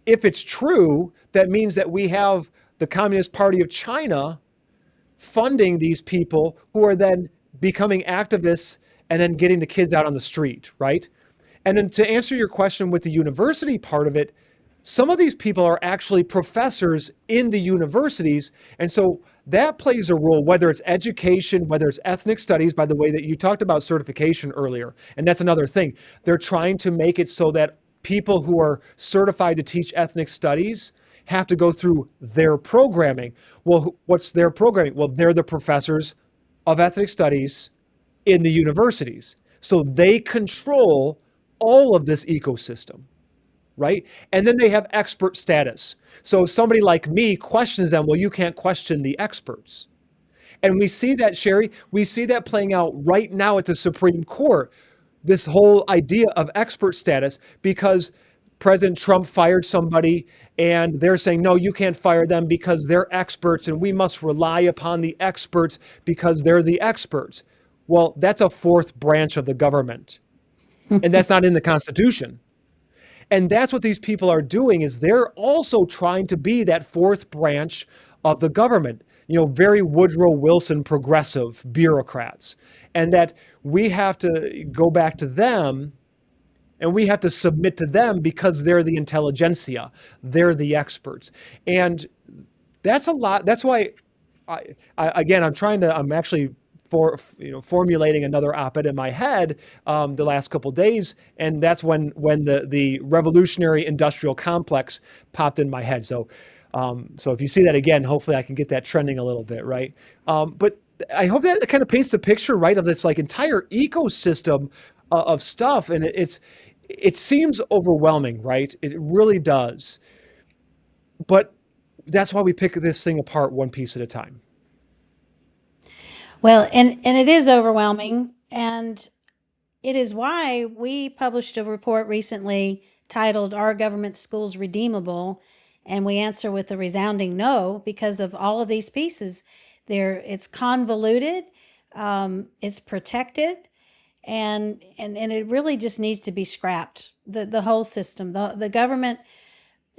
if it's true, that means that we have the Communist Party of China funding these people who are then becoming activists and then getting the kids out on the street, right? And then to answer your question with the university part of it, some of these people are actually professors in the universities. And so that plays a role, whether it's education, whether it's ethnic studies, by the way, that you talked about certification earlier. And that's another thing. They're trying to make it so that people who are certified to teach ethnic studies have to go through their programming. Well, what's their programming? Well, they're the professors of ethnic studies in the universities. So they control all of this ecosystem, right? And then they have expert status. So somebody like me questions them, well, you can't question the experts. And we see that, Sherry, we see that playing out right now at the Supreme Court, this whole idea of expert status, because President Trump fired somebody and they're saying, no, you can't fire them because they're experts and we must rely upon the experts because they're the experts. Well, that's a fourth branch of the government. And that's not in the Constitution. And that's what these people are doing, is they're also trying to be that fourth branch of the government. You know, very Woodrow Wilson progressive bureaucrats. And that we have to go back to them and we have to submit to them because they're the intelligentsia. They're the experts. And that's a lot. That's why, again, I'm actually formulating another op-ed in my head the last couple of days, and that's when the revolutionary industrial complex popped in my head. So if you see that again, hopefully I can get that trending a little bit, right? But I hope that kind of paints the picture, right, of this like entire ecosystem of stuff, and it seems overwhelming, right? It really does. But that's why we pick this thing apart one piece at a time. Well, and it is overwhelming, and it is why we published a report recently titled "Are Government Schools Redeemable?" And we answer with a resounding no, because of all of these pieces. It's convoluted, it's protected, and it really just needs to be scrapped. The whole system, the government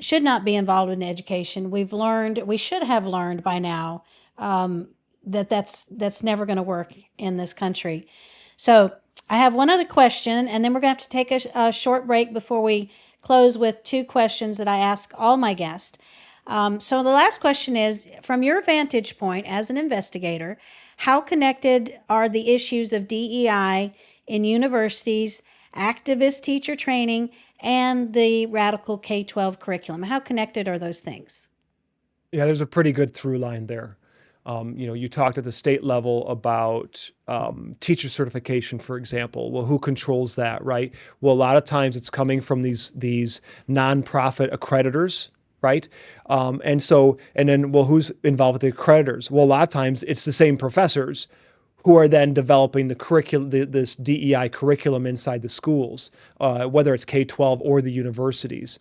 should not be involved in education. We should have learned by now that's never going to work in this country. So I have one other question, and then we're going to have to take a short break before we close with two questions that I ask all my guests. So the last question is, from your vantage point as an investigator, how connected are the issues of DEI in universities, activist teacher training, and the radical K-12 curriculum? How connected are those things? Yeah, there's a pretty good through line there. You talked at the state level about teacher certification, for example. Well, who controls that, right? Well, a lot of times it's coming from these nonprofit accreditors, right? And then, well, who's involved with the accreditors? Well, a lot of times it's the same professors who are then developing the curriculum, this DEI curriculum inside the schools, whether it's K-12 or the universities.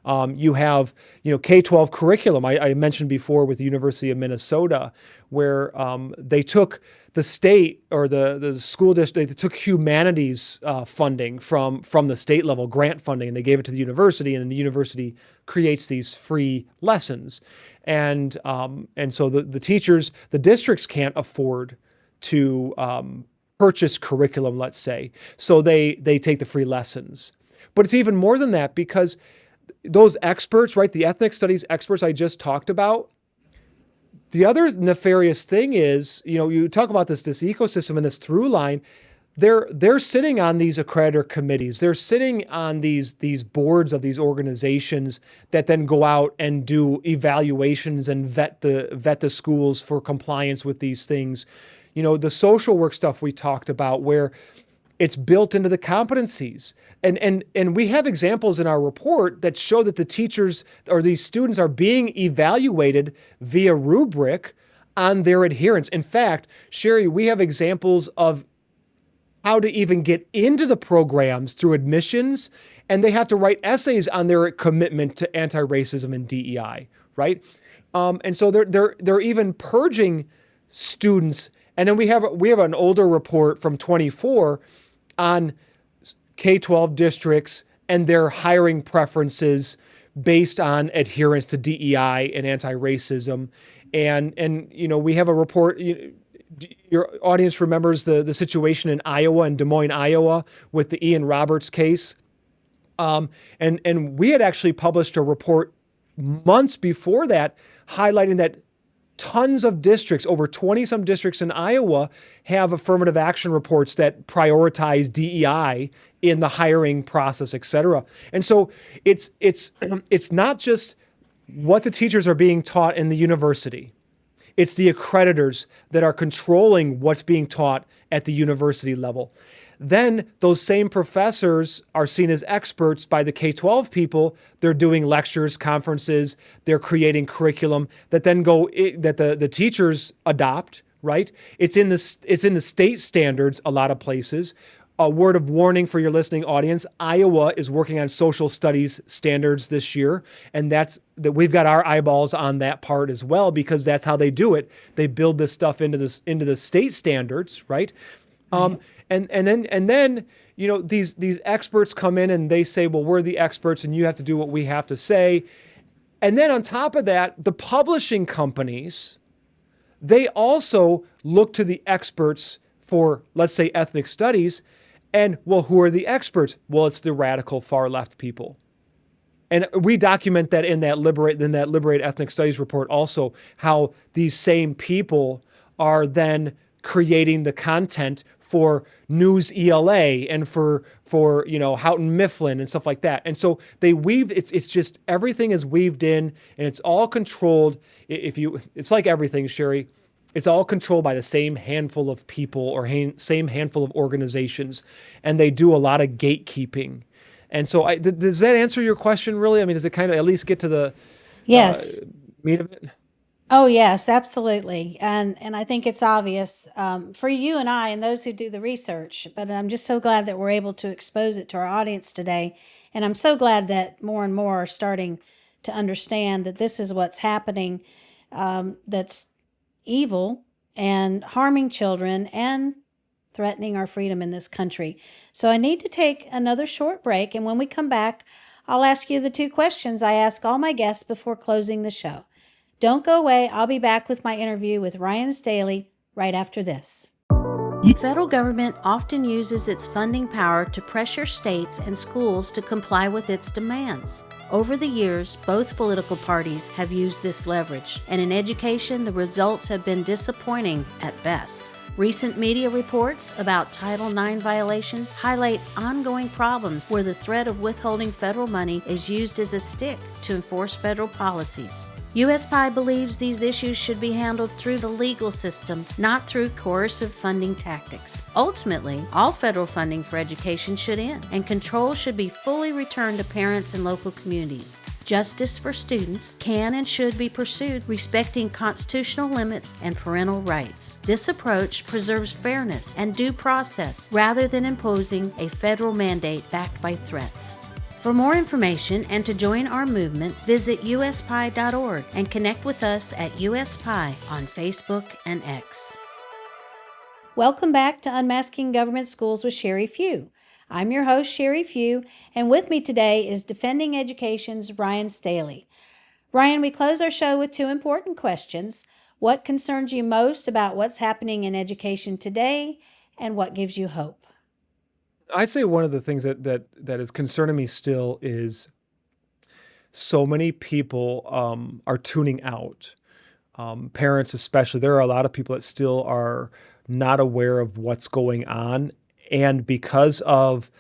You have, K-12 curriculum. I mentioned before with the University of Minnesota, where they took the state or the school district, they took humanities funding from the state level grant funding, and they gave it to the university, and then the university creates these free lessons. And so the teachers, the districts can't afford to purchase curriculum, let's say. So they take the free lessons. But it's even more than that, because those experts, right, the ethnic studies experts I just talked about, the other nefarious thing is, you talk about this ecosystem and this through line, they're sitting on these accreditor committees. They're sitting on these boards of these organizations that then go out and do evaluations and vet the schools for compliance with these things. The social work stuff we talked about, where it's built into the competencies. And we have examples in our report that show that the teachers or these students are being evaluated via rubric on their adherence. In fact, Sherry, we have examples of how to even get into the programs through admissions, and they have to write essays on their commitment to anti-racism and DEI, right? And so they're even purging students. And then we have an older report from 24 on K-12 districts and their hiring preferences based on adherence to DEI and anti-racism. And we have a report. Your audience remembers the situation in Iowa, in Des Moines, Iowa, with the Ian Roberts case. And we had actually published a report months before that highlighting that tons of districts, over 20 some districts in Iowa, have affirmative action reports that prioritize DEI in the hiring process, et cetera. And so it's not just what the teachers are being taught in the university. It's the accreditors that are controlling what's being taught at the university level. Then those same professors are seen as experts by the K-12 people. They're doing lectures, conferences, they're creating curriculum that then that the teachers adopt, right? It's in the state standards a lot of places. A word of warning for your listening audience: Iowa is working on social studies standards this year, and that we've got our eyeballs on that part as well, because that's how they do it. They build this stuff into the state standards, right? And then these experts come in and they say, well, we're the experts and you have to do what we have to say. And then on top of that, the publishing companies, they also look to the experts for, let's say, ethnic studies. And, well, who are the experts? Well, it's the radical far left people. And we document that in that Liberate Ethnic Studies report also, how these same people are then creating the content for News ELA and for Houghton Mifflin and stuff like that. And so they weave, it's just everything is weaved in, and it's all controlled. It's like everything, Sherry. It's all controlled by the same handful of people or same handful of organizations, and they do a lot of gatekeeping. And so, does that answer your question, really? I mean, does it kind of at least get to the Yes. meat of it? Oh, yes, absolutely. And I think it's obvious for you and I and those who do the research, but I'm just so glad that we're able to expose it to our audience today. And I'm so glad that more and more are starting to understand that this is what's happening, that's evil and harming children and threatening our freedom in this country. So I need to take another short break. And when we come back, I'll ask you the two questions I ask all my guests before closing the show. Don't go away. I'll be back with my interview with Rhyen Staley right after this. The federal government often uses its funding power to pressure states and schools to comply with its demands. Over the years, both political parties have used this leverage, and in education, the results have been disappointing at best. Recent media reports about Title IX violations highlight ongoing problems where the threat of withholding federal money is used as a stick to enforce federal policies. USPI believes these issues should be handled through the legal system, not through coercive funding tactics. Ultimately, all federal funding for education should end, and control should be fully returned to parents and local communities. Justice for students can and should be pursued, respecting constitutional limits and parental rights. This approach preserves fairness and due process rather than imposing a federal mandate backed by threats. For more information and to join our movement, visit uspie.org and connect with us at USPie on Facebook and X. Welcome back to Unmasking Government Schools with Sherry Few. I'm your host, Sherry Few, and with me today is Defending Education's Rhyen Staley. Rhyen, we close our show with two important questions. What concerns you most about what's happening in education today, and what gives you hope? I'd say one of the things that is concerning me still is so many people are tuning out. Parents especially. There are a lot of people that still are not aware of what's going on, And because of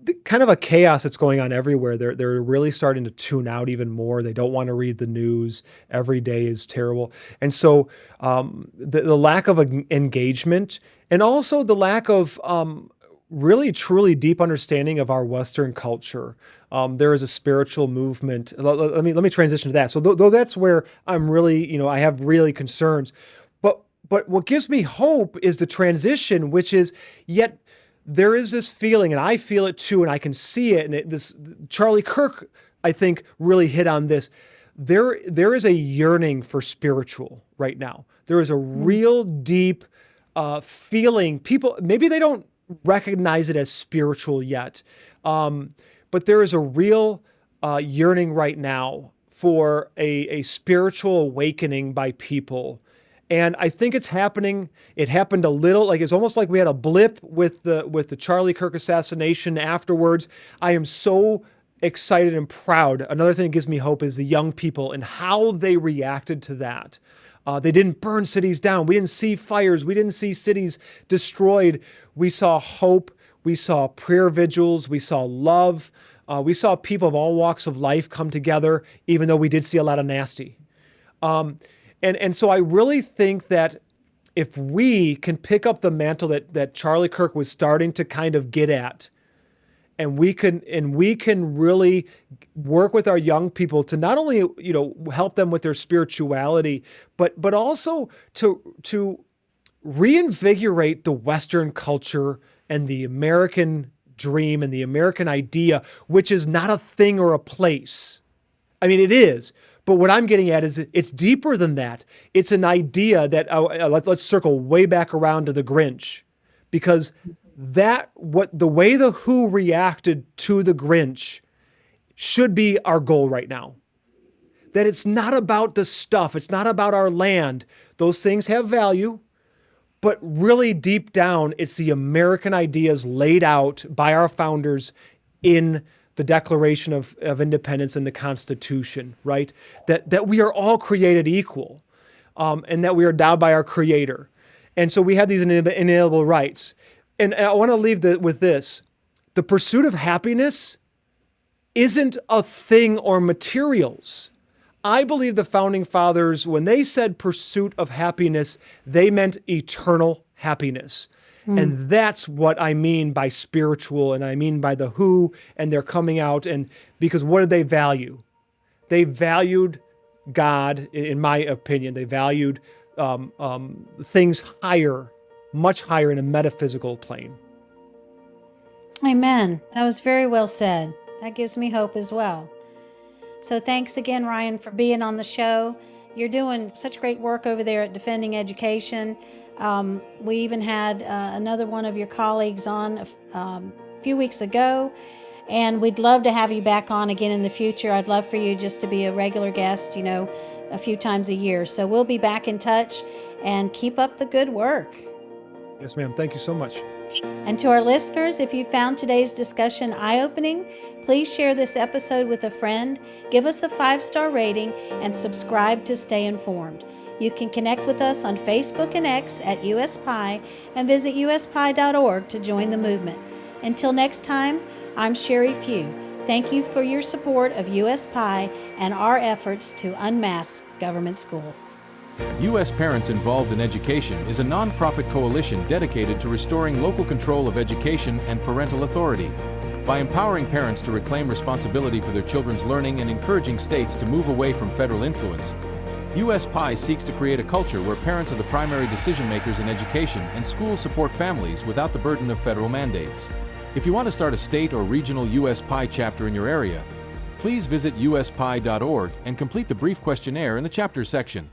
the kind of a chaos that's going on everywhere, they're really starting to tune out even more. They don't want to read the news. Every day is terrible. And so the lack of engagement, and also the lack of really truly deep understanding of our Western culture. There is a spiritual movement. Let me transition to that. So though that's where I'm really, I have really concerns. But what gives me hope is the transition, which is yet there is this feeling, and I feel it too, and I can see it. And this Charlie Kirk, I think, really hit on this. There is a yearning for spiritual right now. There is a real deep feeling. People, maybe they don't recognize it as spiritual yet, but there is a real yearning right now for a spiritual awakening by people. And I think it's happening. It happened a little, like it's almost like we had a blip with the Charlie Kirk assassination afterwards. I am so excited and proud. Another thing that gives me hope is the young people and how they reacted to that. They didn't burn cities down. We didn't see fires. We didn't see cities destroyed. We saw hope. We saw prayer vigils. We saw love. We saw people of all walks of life come together, even though we did see a lot of nasty. And so I really think that if we can pick up the mantle that Charlie Kirk was starting to kind of get at, and we can really work with our young people to not only help them with their spirituality, but also to reinvigorate the Western culture and the American dream and the American idea, which is not a thing or a place. I mean, it is. But what I'm getting at is it's deeper than that. It's an idea that let's circle way back around to the Grinch, because the way the Who reacted to the Grinch should be our goal right now. That it's not about the stuff. It's not about our land. Those things have value, but really deep down, it's the American ideas laid out by our founders in the Declaration of Independence and the Constitution, right? That we are all created equal, and that we are endowed by our Creator. And so we have these inalienable rights. And I want to leave with this. The pursuit of happiness isn't a thing or materials. I believe the Founding Fathers, when they said pursuit of happiness, they meant eternal happiness. And that's what I mean by spiritual, and I mean by the Who, and they're coming out, and because what did they value? They valued God, in my opinion. They valued things higher, much higher in a metaphysical plane. Amen. That was very well said. That gives me hope as well. So thanks again, Rhyen, for being on the show. You're doing such great work over there at Defending Education. We even had another one of your colleagues on a few weeks ago, and we'd love to have you back on again in the future. I'd love for you just to be a regular guest, a few times a year. So we'll be back in touch, and keep up the good work. Yes, ma'am. Thank you so much. And to our listeners, if you found today's discussion eye-opening, please share this episode with a friend, give us a 5-star rating, and subscribe to stay informed. You can connect with us on Facebook and X at USPI, and visit uspie.org to join the movement. Until next time, I'm Sherry Few. Thank you for your support of USPI and our efforts to unmask government schools. U.S. Parents Involved in Education is a nonprofit coalition dedicated to restoring local control of education and parental authority. By empowering parents to reclaim responsibility for their children's learning and encouraging states to move away from federal influence, USPI seeks to create a culture where parents are the primary decision makers in education and schools support families without the burden of federal mandates. If you want to start a state or regional USPI chapter in your area, please visit uspie.org and complete the brief questionnaire in the chapters section.